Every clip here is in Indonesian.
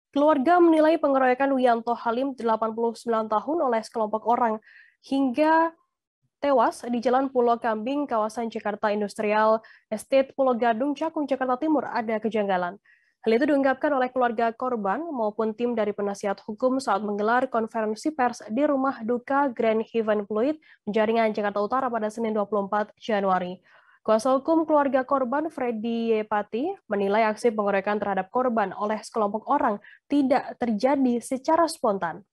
Keluarga menilai pengeroyokan Wiyanto Halim 89 tahun oleh sekelompok orang hingga tewas di Jalan Pulau Kambing, kawasan Jakarta Industrial Estate Pulau Gadung, Cakung, Jakarta Timur ada kejanggalan. Hal itu diungkapkan oleh keluarga korban maupun tim dari penasihat hukum saat menggelar konferensi pers di rumah duka Grand Heaven Pluit, Penjaringan, Jakarta Utara pada Senin 24 Januari. Kuasa hukum keluarga korban Freddy Yepati menilai aksi pengeroyokan terhadap korban oleh sekelompok orang tidak terjadi secara spontan.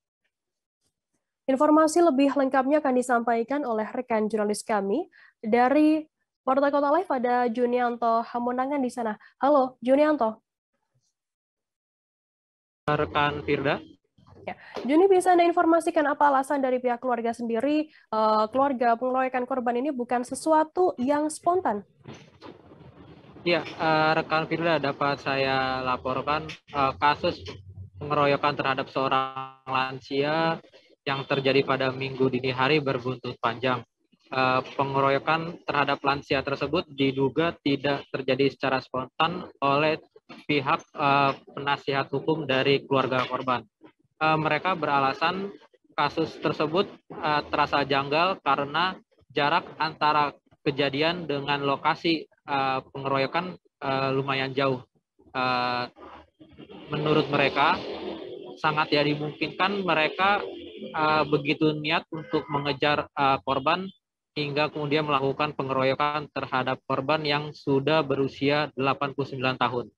Informasi lebih lengkapnya akan disampaikan oleh rekan jurnalis kami dari Warta Kota Live, ada Junianto Hamonangan di sana. Halo, Junianto. Rekan Firda. Ya, Juni, bisa Anda informasikan apa alasan dari pihak keluarga sendiri, keluarga pengeroyokan korban ini bukan sesuatu yang spontan? Ya, rekan Firda, dapat saya laporkan kasus pengeroyokan terhadap seorang lansia yang terjadi pada Minggu dini hari berbuntut panjang. Pengeroyokan terhadap lansia tersebut diduga tidak terjadi secara spontan oleh pihak penasihat hukum dari keluarga korban. Mereka beralasan kasus tersebut terasa janggal karena jarak antara kejadian dengan lokasi pengeroyokan lumayan jauh. Menurut mereka, sangat ya dimungkinkan mereka begitu niat untuk mengejar korban hingga kemudian melakukan pengeroyokan terhadap korban yang sudah berusia 89 tahun.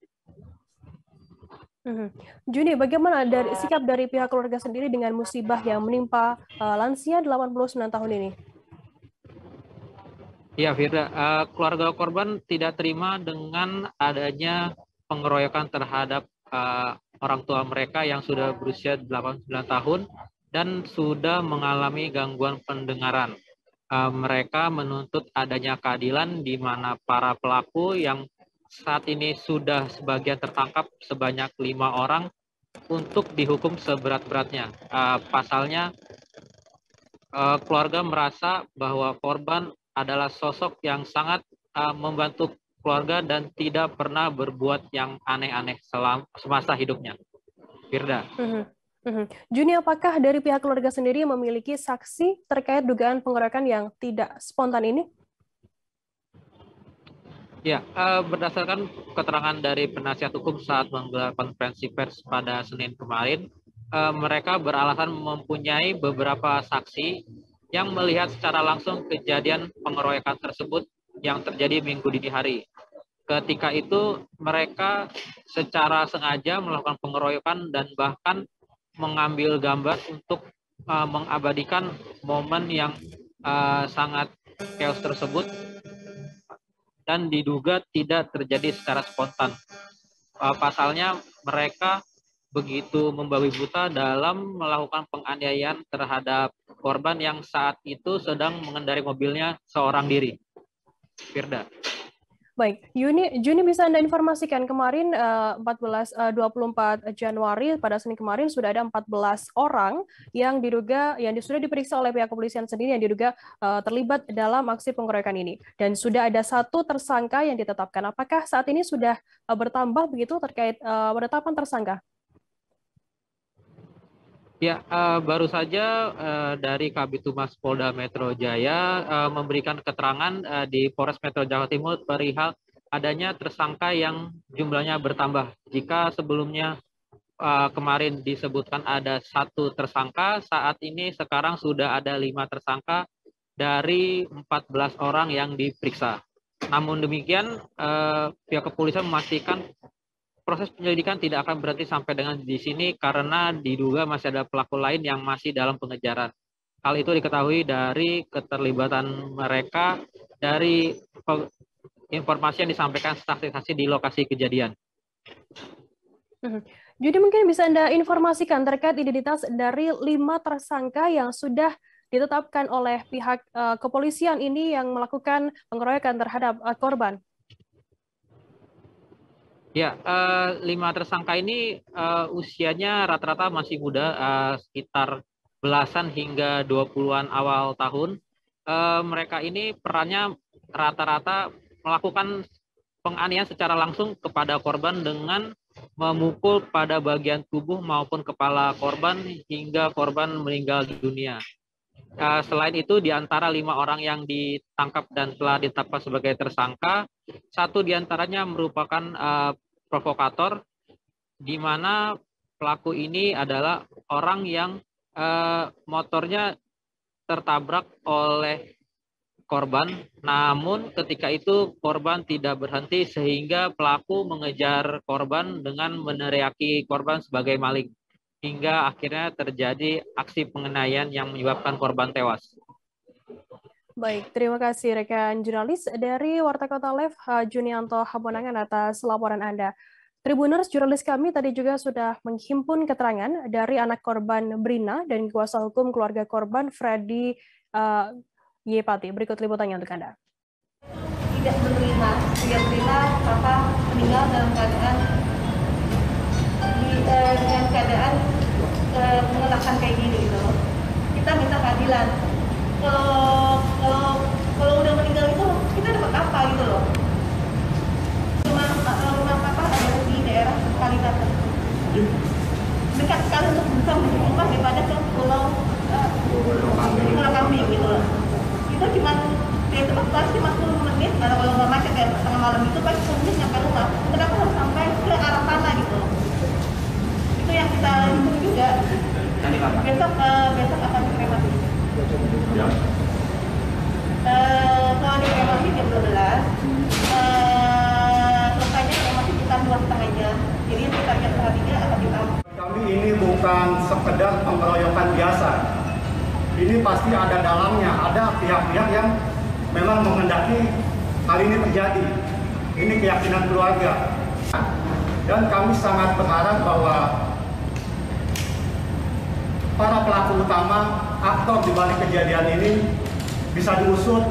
Juni, bagaimana sikap dari pihak keluarga sendiri dengan musibah yang menimpa lansia 89 tahun ini? Ya, Firda, keluarga korban tidak terima dengan adanya pengeroyokan terhadap orang tua mereka yang sudah berusia 89 tahun dan sudah mengalami gangguan pendengaran. Mereka menuntut adanya keadilan di mana para pelaku yang saat ini sudah sebagian tertangkap sebanyak 5 orang untuk dihukum seberat-beratnya. Pasalnya, keluarga merasa bahwa korban adalah sosok yang sangat membantu keluarga dan tidak pernah berbuat yang aneh-aneh semasa hidupnya. Firda. Juni, apakah dari pihak keluarga sendiri memiliki saksi terkait dugaan pengeroyokan yang tidak spontan ini? Ya, berdasarkan keterangan dari penasihat hukum saat menggelar konferensi pers pada Senin kemarin, mereka beralasan mempunyai beberapa saksi yang melihat secara langsung kejadian pengeroyokan tersebut yang terjadi Minggu dini hari. Ketika itu, mereka secara sengaja melakukan pengeroyokan dan bahkan mengambil gambar untuk mengabadikan momen yang sangat chaos tersebut dan diduga tidak terjadi secara spontan. Pasalnya mereka begitu membabi buta dalam melakukan penganiayaan terhadap korban yang saat itu sedang mengendarai mobilnya seorang diri. Firda. Baik, Juni, bisa Anda informasikan kemarin 24 Januari pada Senin kemarin sudah ada 14 orang yang sudah diperiksa oleh pihak kepolisian sendiri yang diduga terlibat dalam aksi pengeroyokan ini, dan sudah ada 1 tersangka yang ditetapkan. Apakah saat ini sudah bertambah begitu terkait penetapan tersangka? Ya, baru saja dari Kabid Humas Polda Metro Jaya memberikan keterangan di Polres Metro Jakarta Timur perihal adanya tersangka yang jumlahnya bertambah. Jika sebelumnya kemarin disebutkan ada 1 tersangka, saat ini sekarang sudah ada 5 tersangka dari 14 orang yang diperiksa. Namun demikian, pihak kepolisian memastikan proses penyelidikan tidak akan berhenti sampai dengan di sini karena diduga masih ada pelaku lain yang masih dalam pengejaran. Hal itu diketahui dari keterlibatan mereka dari informasi yang disampaikan saksi-saksi di lokasi kejadian. Jadi mungkin bisa Anda informasikan terkait identitas dari 5 tersangka yang sudah ditetapkan oleh pihak kepolisian ini yang melakukan pengeroyokan terhadap korban. Ya, 5 tersangka ini usianya rata-rata masih muda, sekitar belasan hingga 20-an awal tahun. Mereka ini perannya rata-rata melakukan penganiayaan secara langsung kepada korban dengan memukul pada bagian tubuh maupun kepala korban hingga korban meninggal dunia. Selain itu, di antara 5 orang yang ditangkap dan telah ditetapkan sebagai tersangka, 1 diantaranya merupakan provokator, di mana pelaku ini adalah orang yang motornya tertabrak oleh korban, namun ketika itu korban tidak berhenti sehingga pelaku mengejar korban dengan meneriaki korban sebagai maling. Hingga akhirnya terjadi aksi penganiayaan yang menyebabkan korban tewas. Baik, terima kasih rekan jurnalis dari Warta Kota Live, Junianto Habonangan atas laporan Anda. Tribuners, jurnalis kami tadi juga sudah menghimpun keterangan dari anak korban Brina dan kuasa hukum keluarga korban Freddy Yepati. Berikut liputannya untuk Anda. Tidak menerima, Brina papa meninggal dalam keadaan dengan keadaan mengelakkan kayak gini gitu. Kita minta keadilan. Kalau udah meninggal itu kita dapat apa gitu loh. Rumah papa ada di daerah Kalibata. Dekat sekali untuk bisa menuju rumah daripada ke Pulau Kambing gitu loh. Itu cuma dari tempat kelas cuma 10 menit, kalau nggak macet kayak tengah malam itu pasti 10 menit nyampe rumah. Kenapa harus sampai ke arah sana gitu? Itu yang kita hitung juga. Besok akan dikremasi. Kalau dikremasi jam 12, selesainya kremasi sekitar 2,5 jam. Jadi sekitar jam 2:30 akan ditaruh. Kami ini bukan sekedar pengeroyokan biasa. Ini pasti ada dalamnya, ada pihak-pihak yang memang menghendaki hal ini terjadi. Ini keyakinan keluarga. Dan kami sangat berharap bahwa para pelaku utama, aktor di balik kejadian ini bisa diusut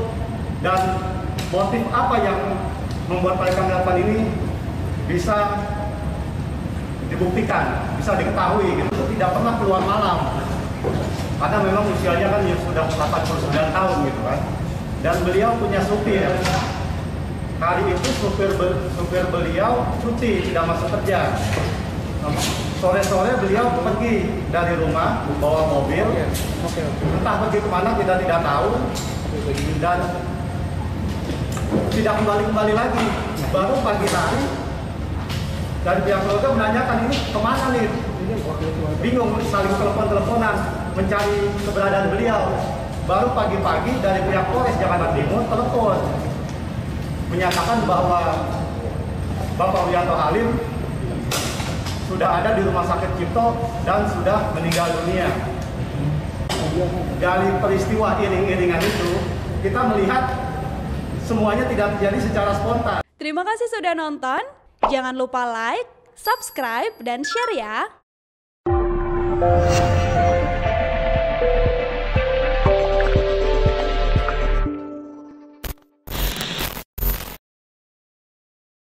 dan motif apa yang membuat mereka melakukan ini bisa dibuktikan, bisa diketahui gitu. Tidak pernah keluar malam. Karena memang usianya kan sudah 89 tahun gitu kan. Dan beliau punya supir. Hari itu supir beliau cuti, tidak masuk kerja. Sore-sore beliau pergi dari rumah, bawa mobil. Entah pergi kemana kita tidak tahu. Dan tidak kembali lagi. Baru pagi hari dari pihak keluarga menanyakan ini kemana nih. Bingung, saling telepon-teleponan mencari keberadaan beliau. Baru pagi-pagi dari pihak Polres Jakarta Timur telepon menyatakan bahwa Bapak Wiyanto Halim sudah ada di Rumah Sakit Cipto dan sudah meninggal dunia. Dari peristiwa iring-iringan itu, kita melihat semuanya tidak terjadi secara spontan. Terima kasih sudah nonton. Jangan lupa like, subscribe, dan share ya.